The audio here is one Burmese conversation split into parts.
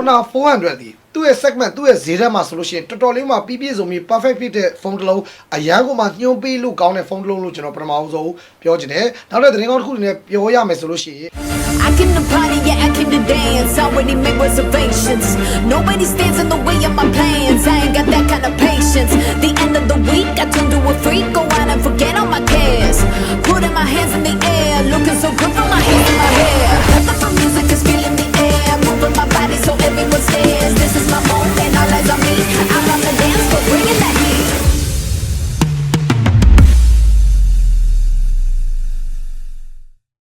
Honor 400ဒီသူ့ရဲ့ segment သူ့ရဲ့ဈေးထဲမှာဆိုလို့ရှိရင်တော်တော်လေးမှာပြည့်ပြည့်စုံပြီး perfect ဖြစ်တဲ့ဖုန်းတစ်လုံးအရန်ကိုမှညှိုးပေးလို့ကောင်းတဲ့ဖုန်းတစ်လုံးလို့ကျွန်တော်ပထမအောင်ဆုံးပြောချင်တယ်နောက်တဲ့သတင်းကောင်းတစ်ခုနဲ့ပြောရမယ်ဆိုလို့ရှိရင် I came to party, yeah, I came to dance. Already made reservations. Nobody stands in the way of my plans. I ain't got that kind of patience. The end of the week, I turn to a freak. Go out and forget all my cares. Putting my hands in the air, looking so good from my hands in my hair. Nothing from music is feeling the air. Moving my body so everyone stares. This is my moment, all eyes on me. I'm on the dance floor, bringing that heat.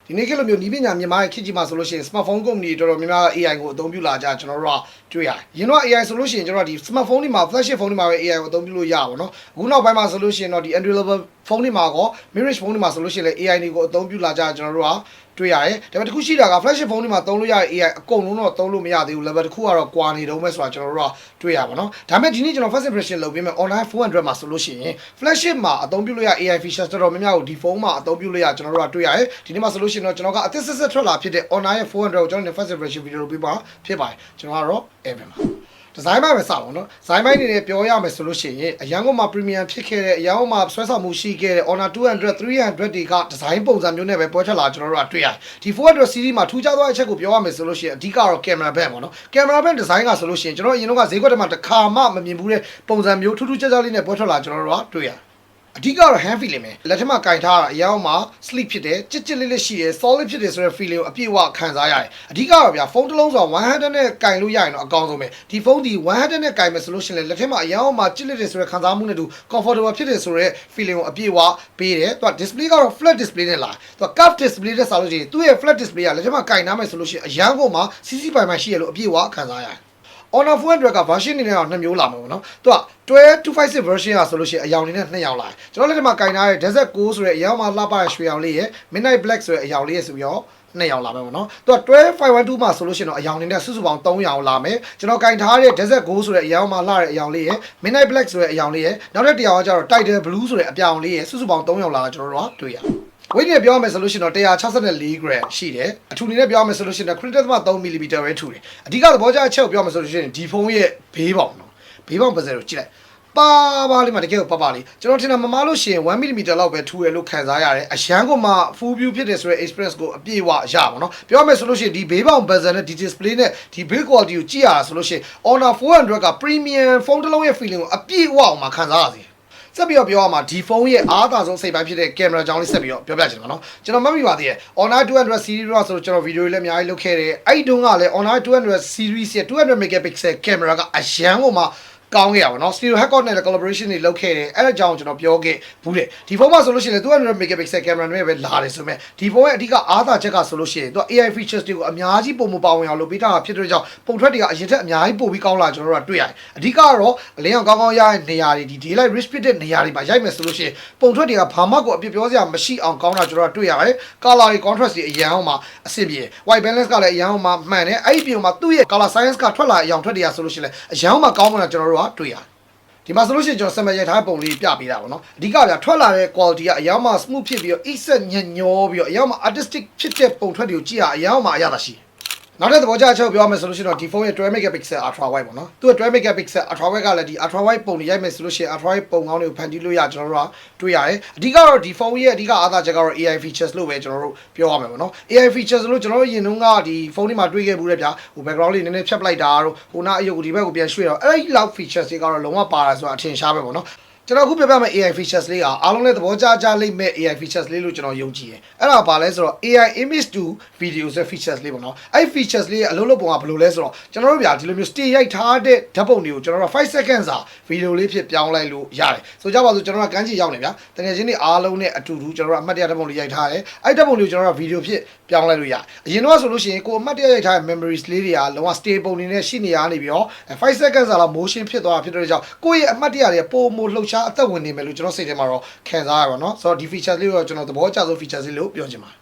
ဒီနေ့ကလိုမျိုးဤပညာမြန်မာရဲ့ခေတ်ကြီးမှာဆိုလို့ရှိရင် smartphone company တော်တော်များများ AI ကိုအသုံးပြုလာကြကျွန်တော်တို့ကတွေ့ရတယ်။ရင်တော့ AI ဆိုလို့ရှိရင်ကျွန်တော်တို့ဒီ smartphone တွေမှာ flagship phone တွေမှာပဲ AI ကိုအသုံးပြုလို့ရပါဘောနော်။အခုနောက်ပိုင်းမှာဆိုလို့ရှိရင်တော့ဒီ entry level phone တွေမှာကော mid-range phone တွေမှာဆိုလို့ရှိရင်လည်း AI တွေကိုအသုံးပြုလာကြကျွန်တော်တို့ကတွေ့ရတယ်။ဒါပေမဲ့တခုရှိတာက flagship phone တွေမှာသုံးလို့ရတဲ့ AI အကုန်လုံးတော့သုံးလို့မရသေးဘူး level တစ်ခုကတော့ကွာနေတော့မဲ့ဆိုတာကျွန်တော်တို့ကတွေ့ရပါတော့။ဒါပေမဲ့ဒီနေ့ကျွန်တော် first impression လုပ်ပေးမယ် online 400မှာဆိုလို့ရှိရင် flagship မှာအသုံးပြုလို့ရ AI features တော်တော်များများကိုဒီဖုန်းမှာအသုံးပြုလို့ရကျွန်တော်တို့ကတွေ့ရတယ်။ဒီနေ့မှာဆိုလို့ရှိရင်တော့ကျွန်တော်ကအသစ်ဆက်ထွက်လာဖြစ်တဲ့ online 400ကိုကျွန်တော် first impression video လုပ်ပေးပါဖြစ်ပါတယ်။ကျွန်တော်ကတော့ Evan ပါဒီဇိုင်းပိုင်းပဲစအောင်နော်ဒီဇိုင်းပိုင်းနေနဲ့ပြောရမယ်ဆိုလို့ရှိရင်အရန်ကုန်မှာ premium ဖြစ်ခဲ့တဲ့အရန်ကုန်မှာဆွဲဆောင်မှုရှိခဲ့တဲ့ Honor 200 300တွေကဒီဇိုင်းပုံစံမျိုးနဲ့ပဲပွဲထွက်လာကျွန်တော်တို့ကတွေ့ရတယ်ဒီ400 series မှာထူးခြားသောအချက်ကိုပြောရမယ်ဆိုလို့ရှိရင်အဓိကတော့ camera band ပေါ့နော် camera band design ကဆိုလို့ရှိရင်ကျွန်တော်အရင်ကဈေးကွက်ထဲမှာတစ်ခါမှမမြင်ဘူးတဲ့ပုံစံမျိုးထူးထူးခြားခြားလေးနဲ့ပွဲထွက်လာကျွန်တော်တို့ကတွေ့ရတယ်အဓိကတော့ hand feeling ပဲလက်ထက်မှာကင်ထားတာအရောင်းမှာ sleep ဖြစ်တယ်ကြစ်ကြစ်လေးလေးရှိတယ် solid ဖြစ်တယ်ဆိုတဲ့ feeling ကိုအပြည့်အဝခံစားရတယ်အဓိကတော့ဗျာဖုန်းတစ်လုံးဆိုတော့100နဲ့ကင်လို့ရရင်တော့အကောင်းဆုံးပဲဒီဖုန်းဒီ100နဲ့ကင်မယ်ဆိုလို့ရှိရင်လက်ထက်မှာအရောင်းမှာကြစ်လက်တယ်ဆိုတဲ့ခံစားမှုနဲ့တူ comfortable ဖြစ်တယ်ဆိုတဲ့ feeling ကိုအပြည့်အဝပေးတယ်သူက display ကတော့ flat display နဲ့လာသူက curve display နဲ့စားလို့ရှိရင်သူ့ရဲ့ flat display ကလက်ထက်မှာကင်ထားမယ်ဆိုလို့ရှိရင်အရန်ကုန်မှာ CC ပိုင်ရှိရလို့အပြည့်အဝခံစားရတယ်Honor 400က version နေနဲ့တော့2မျိုးလာမှာပေါ့နော်သူက12256 version อ่ะဆိုလို့ရှိရင်အယောင်လေးနဲ့2ယောက်လာတယ်ကျွန်တော်လက်ထက်မှာကင်ထားတဲ့ Desert 6ဆိုတဲ့အယောင်မှာလှပတဲ့ရွှေအောင်လေးရဲ့ Midnight Black ဆိုတဲ့အယောင်လေးရဲ့ဆိုပြီးတော့2ယောက်လာမယ်ပေါ့နော်သူက12512မှာဆိုလို့ရှိရင်တော့အယောင်လေးနဲ့စုစုပေါင်း3ယောက်လာမယ်ကျွန်တော်ကင်ထားတဲ့ Desert 6ဆိုတဲ့အယောင်မှာလှတဲ့အယောင်လေးရဲ့ Midnight Black ဆိုတဲ့အယောင်လေးရဲ့နောက်တစ်ယောက်ကကျတော့ Title Blue ဆိုတဲ့အပြောင်လေးရဲ့စုစုပေါင်း3ယောက်လာတာကျွန်တော်တို့ကတွေ့ရဝိတ်နဲ့ပြောရမယ်ဆိုလို့ရှိရင်တော့164 gram ရှိတယ်အထူအနေနဲ့ပြောရမယ်ဆိုလို့ရှိရင်တော့ critical 3 mm ပဲထူတယ်အဓိကသဘောကျအချက်ကိုပြောမယ်ဆိုလို့ရှိရင်ဒီဖုန်းရဲ့ဘေးပေါင်နော်ဘေးပေါင်ပါစဲကိုကြည့်လိုက်ပါလေးမှာတကယ်ကိုပါလေးကျွန်တော်ထင်တာမမလို့ရှိရင်1 mm လောက်ပဲထူရလို့ခံစားရတယ်အရန်ကမှ full view ဖြစ်တယ်ဆိုတဲ့ express ကိုအပြည့်အဝရပါတော့ပြောမယ်ဆိုလို့ရှိရင်ဒီဘေးပေါင် bezel နဲ့ဒီ display နဲ့ဒီ build quality ကိုကြည့်ရတာဆိုလို့ရှိရင် Honor 400က premium ဖုန်းတစ်လုံးရဲ့ feeling ကိုအပြည့်အဝအောင်မှခံစားရစေဆက်ပြီးတော့ပြောရမှာဒီဖုန်းရဲ့အားသာဆုံးစိတ်ပိုင်းဖြစ်တဲ့ကင်မရာကြောင်းလေးဆက်ပြီးတော့ပြောပြချင်တယ်နော်ကျွန်တော်မှတ်မိပါသေးတယ် Honor 200 series တော့ဆိုတော့ကျွန်တော်ဗီဒီယိုတွေလည်းအများကြီးလုပ်ခဲ့တယ်အဲ့ဒီတုန်းကလည်း Honor 200 series ရဲ့200 megapixel ကင်မရာကအရန်ကိုမှကောင်းခဲ့ရပါတော့ Stereo Hardcore နဲ့ collaboration တွေလုပ်ခဲ့တယ်အဲ့ဒါကြောင့်ကျွန်တော်ပြောခဲ့ဘူးတယ်ဒီဖုန်းမှာဆိုလို့ရှိရင်200 megapixel ကင်မရာနဲ့ပဲလာတယ်ဆိုမဲ့ဒီဖုန်းရဲ့အဓိကအားသာချက်ကဆိုလို့ရှိရင်သူက AI features တွေကိုအများကြီးပုံမပါဝင်အောင်လုပ်ပေးတာဖြစ်တဲ့ကြောင့်ပုံထွက်တွေကအရင်ထက်အများကြီးပိုပြီးကောင်းလာကျွန်တော်တို့ကတွေ့ရတယ်အဓိကတော့အလင်းအောင်ကောင်းကောင်းရတဲ့နေရာတွေဒီ daylight rich ဖြစ်တဲ့နေရာတွေမှာရိုက်မယ်ဆိုလို့ရှိရင်ပုံထွက်တွေကဘာမှကိုအပြည့်ပြောစရာမရှိအောင်ကောင်းတာကျွန်တော်တို့တွေ့ရတယ် color တွေ contrast တွေအရန်အောင်မှာအဆင်ပြေ white balance ကလည်းအရန်အောင်မှာမှန်တယ်အဲ့ဒီပြင်မှာသူ့ရဲ့ color science ကထွက်လာအရောင်ထွက်တွေကဆိုလို့ရှိရင်အရန်အောင်မှာကောင်းမှန်းကျွန်တော်တို့ကတွေ့ရတယ်ဒီမှာဆိုလို့ရှိရင်ကျွန်တော်စံမရိုက်ထားတဲ့ပုံလေးပြပေးတာပေါ့နော်အဓိကကထွက်လာတဲ့ quality ကအရောင်မှာ smooth ဖြစ်ပြီးတော့ exit ညံ့ညောပြီးတော့အရောင်မှာ artistic ဖြစ်တဲ့ပုံထွက်တွေကိုကြည့်ရအရောင်မှာအရသာရှိနောက်တဲ့သဘောကျအချက်ကိုပြောရမယ်ဆိုလို့ရှိရင်တော့ဒီဖုန်းရဲ့12 megapixel ultra wide ပေါ့နော်သူက12 megapixel ultra wide ကလည်းဒီ ultra wide ပုံတွေရိုက်မယ်ဆိုလို့ရှိရင် ultra wide ပုံကောင်းတွေကိုဖန်တီးလို့ရကျွန်တော်တို့ကတွေ့ရတယ်အဓိကတော့ဒီဖုန်းရဲ့အဓိကအားသာချက်ကတော့ AI features လို့ပဲကျွန်တော်တို့ပြောရမယ်ပေါ့နော် AI features လို့ကျွန်တော်တို့ရင်တုန်းကဒီဖုန်းဒီမှာတွေ့ခဲ့ဘူးတဲ့ဗျာဟို background လေးနည်းနည်းဖြတ်ပလိုက်တာတို့ဟိုနာအယုတ်ကိုဒီဘက်ကိုပြန်ရွှေ့တော့အဲ့ဒီလောက် features တွေကတော့လုံးဝပါတာဆိုတာအထင်ရှားပဲပေါ့နော်ကျွန်တော်အခုပြပြမယ့် AI features လေးကအားလုံးလည်းသဘောကျလိမ့်မဲ့ AI features လေးလို့ကျွန်တော်ယုံကြည်တယ်အဲ့ဒါဘာလဲဆိုတော့ AI image to video ဆိုတဲ့ features လေးပေါ့နော်အဲ့ features လေးရဲ့အလုံးလုံးပုံကဘယ်လိုလဲဆိုတော့ကျွန်တော်တို့ဗျာဒီလိုမျိုး stay ရိုက်ထားတဲ့ဓာတ်ပုံတွေကိုကျွန်တော်တို့5 seconds စာ video လေးဖြစ်ပြောင်းလိုက်လို့ရတယ်ဆိုကြပါစို့ကျွန်တော်ကကန်းချီရောက်နေဗျာတကယ်ချင်းတွေအားလုံးနဲ့အတူတူကျွန်တော်တို့အမှတ်တရဓာတ်ပုံလေးရိုက်ထားတယ်အဲ့ဓာတ်ပုံလေးကိုကျွန်တော်တို့ video ဖြစ်ပြောင်းလိုက်လို့ရတယ်အရင်တော့ဆိုလို့ရှိရင်ကိုအမှတ်တရရိုက်ထားတဲ့ memories လေးတွေကလုံးဝ stay ပုံနေနဲ့ရှိနေရနေပြီးတော့5 seconds စာလောက် motion ဖြစ်သွားတာဖြစ်တဲ့ကြောင့်ကိုယ့်ရဲ့အမှတ်တရတွေပုံမလှုပ်ရှားအသက်ဝင်နေမယ်လို့ကျွန်တော်စိတ်ထဲမှာတော့ခံစားရပါတော့ဆိုတော့ဒီ features လေးကိုကျွန်တော်သဘောကျဆုံး features လေးလို့ပြောချင်ပါတယ်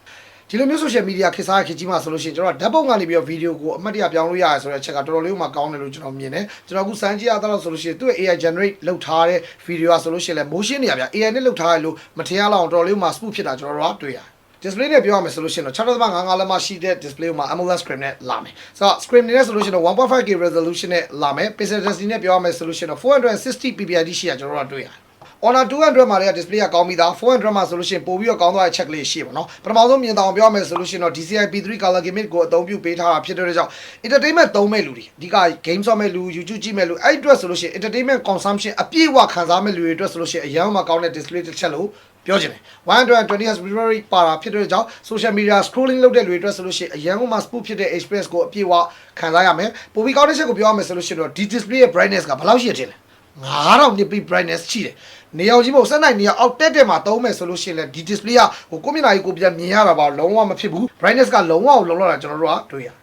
ဒီလိုမျိုး social media ခေတ်စားခေတ်ကြီးမှာဆိုလို့ရှိရင်ကျွန်တော်ဓာတ်ပုံကနေပြီးတော့ video ကိုအမှတ်တရပြောင်းလို့ရတယ်ဆိုတဲ့အချက်ကတော်တော်လေးမှကောင်းတယ်လို့ကျွန်တော်မြင်တယ်ကျွန်တော်အခုစမ်းကြည့်ရတော့ဆိုလို့ရှိရင်သူ့ရဲ့ AI generate လုပ်ထားတဲ့ video ဆိုလို့ရှိရင်လည်း motion တွေဗျာ AI နဲ့လုပ်ထားရလို့မထင်ရလောက်တော်တော်လေးမှ smooth ဖြစ်တာကျွန်တော်တို့ကတွေ့ရတယ် display နဲ့ပြောရမယ်ဆိုလို့ရှိရင်တော့6.55လက်မရှိတဲ့ display မှာ AMOLED screen နဲ့လာမယ်ဆိုတော့ screen နဲ့ဆိုလို့ရှိရင်တော့ 1.5K resolution နဲ့လာမယ် pixel density နဲ့ပြောရမယ်ဆိုလို့ရှိရင်တော့ 460 ppi ရှိရကျွန်တော်တို့တွေ့ရတယ်Honor 200မှာလည်း display ကကောင်းပြီးသား400မှာဆိုလို့ရှိရင်ပို့ပြီးတော့ကောင်းသွားတဲ့ check လေးရှိပါတော့ပထမဆုံးမြင်တောင်ပြောရမယ်ဆိုလို့ရှိရင်တော့ DCI P3 color gaming ကိုအသုံးပြုပေးထားတာဖြစ်တဲ့ကြောင့် entertainment သုံးမဲ့လူတွေအဓိက game ဆော့မဲ့လူ YouTube ကြည့်မဲ့လူအဲ့အတွက်ဆိုလို့ရှိရင် entertainment consumption အပြည့်အဝခံစားမဲ့လူတွေအတွက်ဆိုလို့ရှိရင်အရင်မှကောင်းတဲ့ display တစ်ချက်လို့ပြောချင်တယ်120Hz memory ပါတာဖြစ်တဲ့ကြောင့် social media scrolling လုပ်တဲ့လူတွေအတွက်ဆိုလို့ရှိရင်အရင်မှ smooth ဖြစ်တဲ့ experience ကိုအပြည့်အဝခံစားရမယ်ပိုပြီးကောင်းတဲ့ချက်ကိုပြောရမယ်ဆိုလို့ရှိရင်တော့ဒီ display ရဲ့ brightness ကဘယ်လောက်ရှိတယ်လဲ9000 nip brightness ရှိတယ်နေအောင်ကြီးမဟုတ်စက်နိုင်နေအောင်အောက်တက်မှာသုံးမယ်ဆိုလို့ရှိရင်လည်းဒီ display ကဟိုကိုမျက်နှာကြီးကိုပြန်မြင်ရတာပါလုံးဝမဖြစ်ဘူး brightness ကလုံးဝလုံလောက်တာကျွန်တော်တို့ကတွေ့ရတယ်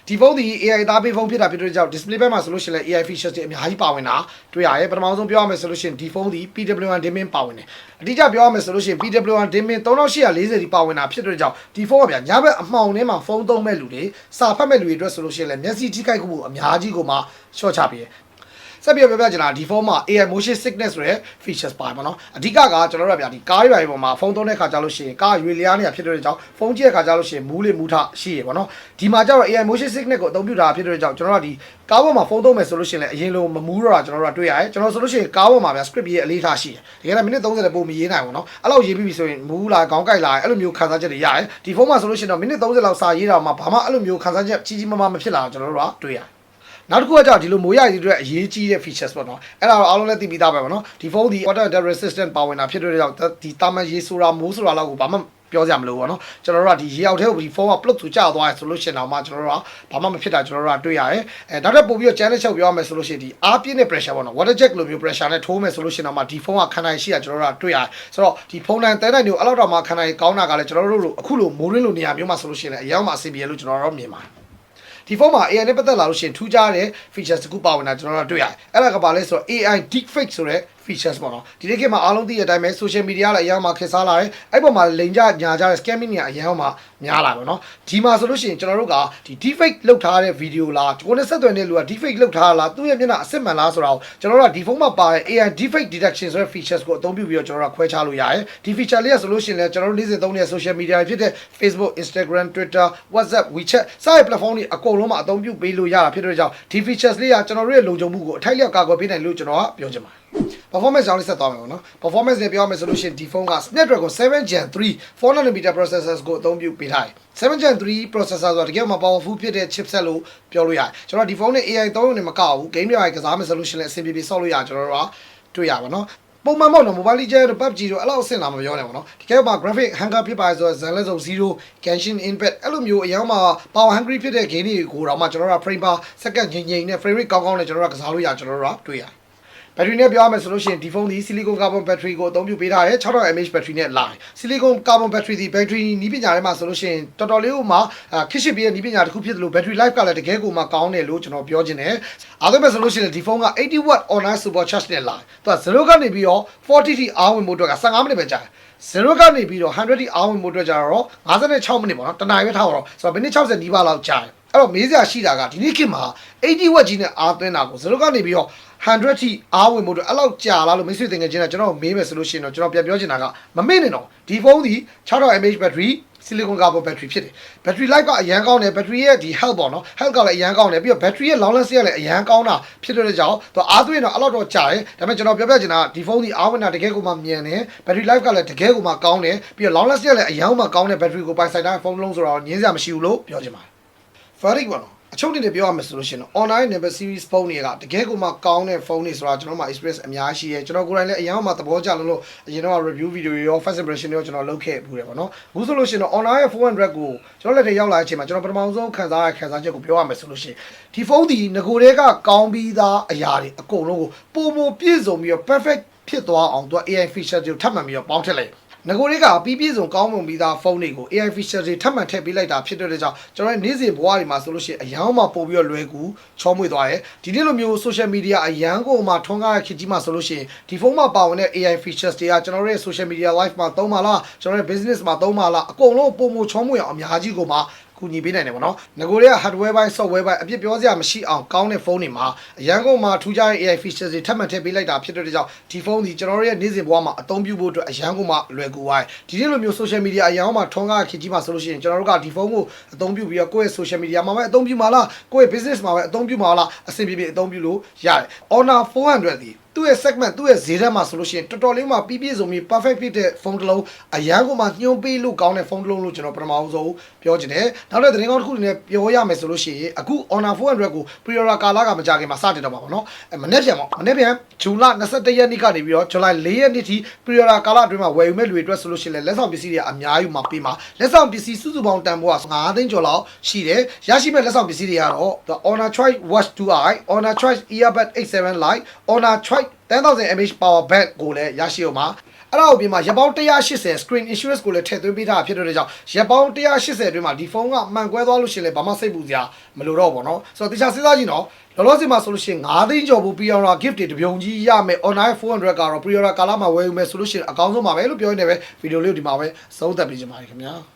ဒီဖုန်းဒီ AI သားပေးဖုန်းဖြစ်တာဖြစ်တဲ့ကြောင့် display ဘက်မှာဆိုလို့ရှိရင်လည်း AI features တွေအများကြီးပါဝင်တာတွေ့ရတယ်ပထမဆုံးပြောရမယ်ဆိုလို့ရှိရင်ဒီဖုန်းဒီ PW1 dimming ပါဝင်တယ်အတိအကျပြောရမယ်ဆိုလို့ရှိရင် PW1 dimming 3840ဒီပါဝင်တာဖြစ်တဲ့ကြောင့်ဒီဖုန်းကဗျာညဘက်အမှောင်ထဲမှာဖုန်းသုံးမဲ့လူတွေစာဖတ်မဲ့လူတွေအတွက်ဆိုလို့ရှိရင်လည်းမျက်စိထိခိုက်မှုအများကြီးကိုမှရှော့ချပေးတယ်ဆက်ပြီးပြောပြချင်တာဒီဖုန်းမှာ AI motion sickness ဆိုတဲ့ features ပါပါနော်အဓိကကကျွန်တော်တို့ကဗျာဒီကားတွေပေါ်မှာဖုန်းသုံးတဲ့ခါကြလို့ရှိရင်ကားရွေလျားနေတာဖြစ်တဲ့ကြောင့်ဖုန်းကြည့်တဲ့ခါကြလို့ရှိရင်မူးလေမူးထရှိရပါနော်ဒီမှာကျတော့ AI motion sickness ကိုအသုံးပြုတာဖြစ်တဲ့ကြောင့်ကျွန်တော်တို့ဒီကားပေါ်မှာဖုန်းသုံးမယ်ဆိုလို့ရှိရင်လည်းအရင်လိုမမူးတော့တာကျွန်တော်တို့ကတွေ့ရတယ်ကျွန်တော်ဆိုလို့ရှိရင်ကားပေါ်မှာဗျာ script ရေးအလေးထားရှိတယ်တကယ်တော့မိနစ်30လည်းပိုမရေးနိုင်ဘူးနော်အဲ့လောက်ရေးပြီးပြီဆိုရင်မူးလာခေါင်းကိုက်လာအဲ့လိုမျိုးခံစားချက်တွေရတယ်ဒီဖုန်းမှာဆိုလို့ရှိရင်တော့မိနစ်30လောက်စာရေးတာမှဘာမှအဲ့လိုမျိုးခံစားချက်ကြီးကြီးမားမားမဖြစ်လာကျွန်တော်တို့ကတွေ့ရတယ်နောက်တစ်ခုကကြောင့်ဒီလိုမိုးရည်တွေအတွက်အရေးကြီးတဲ့ features ပေါ့နော်အဲ့ဒါတော့အားလုံးလည်းသိပြီးသားပဲပေါ့နော်ဒီဖုန်းဒီ water resistant ပါဝင်တာဖြစ်တဲ့ကြောင့်ဒီတာမန်ရေဆိုတာမိုးဆိုတာလောက်ကိုဘာမှပြောစရာမလိုဘူးပေါ့နော်ကျွန်တော်တို့ကဒီရေအောက်ထဲကိုဒီဖုန်းက plug ဆိုကျသွားရဆိုလို့ရှိရင်တော့မှကျွန်တော်တို့ကဘာမှမဖြစ်တာကျွန်တော်တို့ကတွေ့ရတယ်အဲနောက်တစ်ပို့ပြီးတော့ channel ချုပ်ပြောရမယ်ဆိုလို့ရှိရင်ဒီအားပြင်းတဲ့ pressure ပေါ့နော် water jet လိုမျိုး pressure နဲ့ထိုးမယ်ဆိုလို့ရှိရင်တော့မှဒီဖုန်းကခံနိုင်ရှိတာကျွန်တော်တို့ကတွေ့ရတယ်ဆိုတော့ဒီဖုန်းတိုင်းတဲတိုင်းမျိုးအဲ့လောက်တော့မှခံနိုင်ကောင်းတာကလည်းကျွန်တော်တို့အခုလိုမိုးရင်းလိုနေရာမျိုးမှာဆိုလို့ရှိရင်လည်းအရောက်မှအဆင်ပြေလို့ကျွန်တော်တို့မြင်ပါတယ်ဒီဖုန်းမှာ AI နဲ့ပတ်သက်လာလို့ရှိရင်ထူးခြားတဲ့ features တခုပါဝင်တာကျွန်တော်တို့တွေ့ရတယ်အဲ့ဒါကဘာလဲဆိုတော့ AI deepfake ဆိုတဲ့ features ပေါ့နော်ဒီနေ့ခေတ်မှာအားလုံးသိတဲ့အတိုင်းပဲ social media လည်းအရင်မှခေတ်စားလာတယ်အဲ့ပေါ်မှာလိန်ကြညာကြတဲ့ scamming တွေအရင်မှများလာပါတော့ဒီမှာဆိုလို့ရှိရင်ကျွန်တော်တို့ကဒီ deepfake လုပ်ထားတဲ့ video လားကိုယ်နဲ့ဆက်သွယ်နေတဲ့လူက deepfake လုပ်ထားလားသူ့ရဲ့မျက်နှာအစစ်မှန်လားဆိုတာကိုကျွန်တော်တို့ကဒီဖုန်းမှာပါတဲ့ AI deepfake detection ဆိုတဲ့ features ကိုအသုံးပြုပြီးတော့ကျွန်တော်တို့ကခွဲခြားလို့ရတယ်ဒီ feature လေးကဆိုလို့ရှိရင်လည်းကျွန်တော်တို့နေ့စဉ်သုံးနေတဲ့ social media တွေဖြစ်တဲ့ Facebook Instagram Twitter WhatsApp WeChat စတဲ့ platform တွေအကုန်လုံးမှာအသုံးပြုပေးလို့ရတာဖြစ်တဲ့ကြောင့်ဒီ features လေးကကျွန်တော်တို့ရဲ့လုံခြုံမှုကိုအထိုက်လျောက်ကာကွယ်ပေးနိုင်လို့ကျွန်တော်ကပြောချင်ပါတယ်performance ကြောင့်ဆက်သွားမယ်ပေါ့နော် performance နဲ့ပြောရမယ်ဆိုလို့ရှိရင်ဒီဖုန်းက Snapdragon 7 Gen 3 4nm processors ကိုအသုံးပြုပေးထားတယ်7 Gen 3 processor ဆိုတာတကယ်မှ powerful ဖြစ်တဲ့ chipset လို့ပြောလို့ရတယ်ကျွန်တော်ဒီဖုန်းနဲ့ AI သုံးရုံနဲ့မကဘူး game တွေကစားမယ်ဆိုလို့ရှိရင်လည်းအဆင်ပြေပြေဆော့လို့ရကျွန်တော်တို့ကတွေ့ရပါတော့ပုံမှန်ပေါ့နော် Mobile Legends တို့ PUBG တို့အဲ့လောက်အဆင့်လာမပြောနဲ့ပေါ့နော်တကယ်မှ graphic hunger ဖြစ်ပါဆိုတော့ Zenless 0 Genshin Impact အဲ့လိုမျိုးအရင်မှ power hungry ဖြစ်တဲ့ game တွေကိုတော့မှကျွန်တော်တို့က frame per second ငြိမ်နဲ့ frame rate ကောင်းကောင်းနဲ့ကျွန်တော်တို့ကစားလို့ရကျွန်တော်တို့ကတွေ့ရတယ်ဘက်ထရီနဲ့ပြောရမယ်ဆိုလို့ရှိရင်ဒီဖုန်းဒီ silicon carbon battery ကိုအသုံးပြုပေးထားတယ်6000 mAh battery နဲ့လာတယ် silicon carbon battery ဒီ battery နီးပညာထဲမှာဆိုလို့ရှိရင်တော်တော်လေးကိုမှခက်ရှစ်ပြည့်နီးပညာတစ်ခုဖြစ်တယ်လို့ battery life ကလည်းတကယ်ကိုမှကောင်းတယ်လို့ကျွန်တော်ပြောချင်တယ်အားလုံးပဲဆိုလို့ရှိရင်ဒီဖုန်းက 80W online super charge နဲ့လာတယ်သူက0ကနေပြီးတော့ 40T အားဝင်ဖို့အတွက်က15မိနစ်ပဲကြာတယ်0ကနေပြီးတော့ 100T အားဝင်ဖို့အတွက်ကြတော့56မိနစ်ပေါ့နော်တနားရွေးထားတော့ဆိုတော့မိနစ်60နီးပါးလောက်ကြာတယ်အဲ့တော့မေးစရာရှိတာကဒီနေ့ခေတ်မှာ 80W ကြီးနဲ့အားသွင်းတာကို0ကနေပြီးတော့100 ထိအားဝင်ဖို့အတွက်အဲ့လောက်ကြာလာလို့မိတ်ဆွေတင်ငယ်ချင်းကကျွန်တော်မေးမယ်ဆိုလို့ရှိရင်တော့ကျွန်တော်ပြန်ပြောချင်တာကမမေ့နဲ့တော့ဒီဖုန်းဒီ6000 mAh battery silicon carbon battery ဖြစ်တယ် battery life ကအရန်ကောင်းတယ် battery ရဲ့ဒီ health ပေါ့နော် health ကလည်းအရန်ကောင်းတယ်ပြီးတော့ battery ရဲ့ long lasting ကလည်းအရန်ကောင်းတာဖြစ်တဲ့ကြောင့်သူအားသွင်းတော့အဲ့လောက်တော့ကြာတယ်ဒါပေမဲ့ကျွန်တော်ပြောပြချင်တာကဒီဖုန်းဒီအားဝင်တာတကယ်ကိုမှမြန်တယ် battery life ကလည်းတကယ်ကိုမှကောင်းတယ်ပြီးတော့ long lasting ကလည်းအရန်မှကောင်းတဲ့ battery ကိုပိုင်ဆိုင်တဲ့ဖုန်းလုံးဆိုတော့ငင်းစရာမရှိဘူးလို့ပြောချင်ပါတယ် Farid ပေါ့နော်အချုပ်တင်ပြောရမယ်ဆိုလို့ရှိရင်တော့ online number series ဖုန်းတွေကတကယ်ကိုမှကောင်းတဲ့ဖုန်းတွေဆိုတာကျွန်တော်မှ experience အများကြီးရှိရဲကျွန်တော်ကိုယ်တိုင်လည်းအရင်မှသဘောကျလို့အရင်တော့ review video တွေရော first impression တွေရောကျွန်တော်လုပ်ခဲ့ဘူးတယ်ပေါ့နော်အခုဆိုလို့ရှိရင်တော့ online ရဲ့ 400ကိုကျွန်တော်လက်ထဲရောက်လာတဲ့အချိန်မှာကျွန်တော်ပထမဆုံးခံစားချက်ကိုပြောရမယ်ဆိုလို့ရှိရင်ဒီဖုန်းဒီငကိုတွေကကောင်းပြီးသားအရာတွေအကုန်လုံးကိုပုံပုံပြည့်စုံပြီးတော့ perfect ဖြစ်သွားအောင်သူက AI feature တွေကိုထပ်မှန်ပြီးတော့ပေါင်းထည့်လိုက်ငကိုတွေကပြီးပြည့်စုံကောင်းမွန်ပြီးသားဖုန်းတွေကို AI feature တွေထပ်မံထည့်ပေးလိုက်တာဖြစ်တဲ့ကြောင့်ကျွန်တော်ရဲ့နေ့စဉ်ဘဝတွေမှာဆိုလို့ရှိရင်အရန်မှပို့ပြီးတော့လွယ်ကူချောမွေ့သွားတယ်ဒီနေ့လိုမျိုး social media အရန်ကိုမှထွန်းကားတဲ့ခေတ်ကြီးမှာဆိုလို့ရှိရင်ဒီဖုန်းမှာပါဝင်တဲ့ AI features တွေကကျွန်တော်ရဲ့ social media life မှာသုံးပါလားကျွန်တော်ရဲ့ business မှာသုံးပါလားအကုန်လုံးပုံမချောမွေ့အောင်အများကြီးကိုမှ ကူညီပေးနိုင်တယ်ပေါ့နော်ငကိုတွေက hardware ဘိုင်း software ဘိုင်းအပြစ်ပြောစရာမရှိအောင်ကောင်းတဲ့ဖုန်းတွေမှာအရန်ကုန်မှာထူးခြားတဲ့ AI features တွေထပ်မံထည့်ပေးလိုက်တာဖြစ်တဲ့ကြောင့်ဒီဖုန်းဒီကျွန်တော်တို့ရဲ့နေ့စဉ်ဘဝမှာအသုံးပြုဖို့အတွက်အရန်ကုန်မှာလွယ်ကူသွားတယ်ဒီနေ့လိုမျိုး social media အရန်ကုန်မှာထွန်းကားခေတ်ကြီးမှာဆိုလို့ရှိရင်ကျွန်တော်တို့ကဒီဖုန်းကိုအသုံးပြုပြီးတော့ကိုယ့်ရဲ့ social media မှာပဲအသုံးပြုမှာလားကိုယ့်ရဲ့ business မှာပဲအသုံးပြုမှာလားအဆင်ပြေပြေအသုံးပြုလို့ရတယ် Honor 400ဒီသူ့ရဲ့ segment သူ့ရဲ့ဈေးထဲမှာဆိုလို့ရှိရင်တော်တော်လေးမှာပြည့်စုံပြီး perfect ဖြစ်တဲ့ဖုန်းတစ်လုံးအရန်ကိုမှညှိုးပေးလို့ကောင်းတဲ့ဖုန်းတစ်လုံးလို့ကျွန်တော်ပထမအောင်ဆုံးပြောချင်တယ်နောက်တဲ့သတင်းကောင်းတစ်ခုနဲ့ပြောရမယ်ဆိုလို့ရှိရင်အခု Honor 400ကို pre-order ကာလကမကြခင်မှာစတင်တော့မှာပေါ့နော်မနေ့ပြန်ဇွန်လ21ရက်နေ့ကနေပြီးတော့ဇူလိုင်4ရက်နေ့ထိ pre-order ကာလအတွင်းမှာဝယ်ယူမဲ့လူတွေအတွက်ဆိုလို့ရှိရင်လက်ဆောင်ပစ္စည်းတွေအများကြီးမှာပေးမှာလက်ဆောင်ပစ္စည်းစုစုပေါင်းတန်ဖိုးက9သိန်းကျော်လောက်ရှိတယ်ရရှိမဲ့လက်ဆောင်ပစ္စည်းတွေကတော့ The Honor Choice Watch 2i Honor Choice Earbud 87 Lite Honor Choice 10,000 mAh power bank ကိုလည်းရရှိအောင်ပါအဲ့ဒါအပြင်မှာရက်ပေါင်း180 screen insurance ကိုလည်းထည့်သွင်းပေးထားဖြစ်တဲ့ကြောင့်ရက်ပေါင်း180အတွင်းမှာဒီဖုန်းကမှန်ကွဲသွားလို့ရှိရင်လည်းဘာမှစိတ်ပူစရာမလိုတော့ဘူးเนาะဆိုတော့တခြားစဉ်းစားကြည့်နော်လောလောဆယ်မှာဆိုလို့ရှိရင်9သိန်းကျော်ဖို့ပြီးအောင်တော့ gift တွေတပြုံကြီးရမယ် online 400ကတော့ pre-order ကာလမှာဝယ်ယူမယ်ဆိုလို့ရှိရင်အကောင်းဆုံးပါပဲလို့ပြောနေတယ်ပဲဗီဒီယိုလေးကိုဒီမှာပဲသုံးသပ်ပေးချင်ပါတယ်ခင်ဗျာ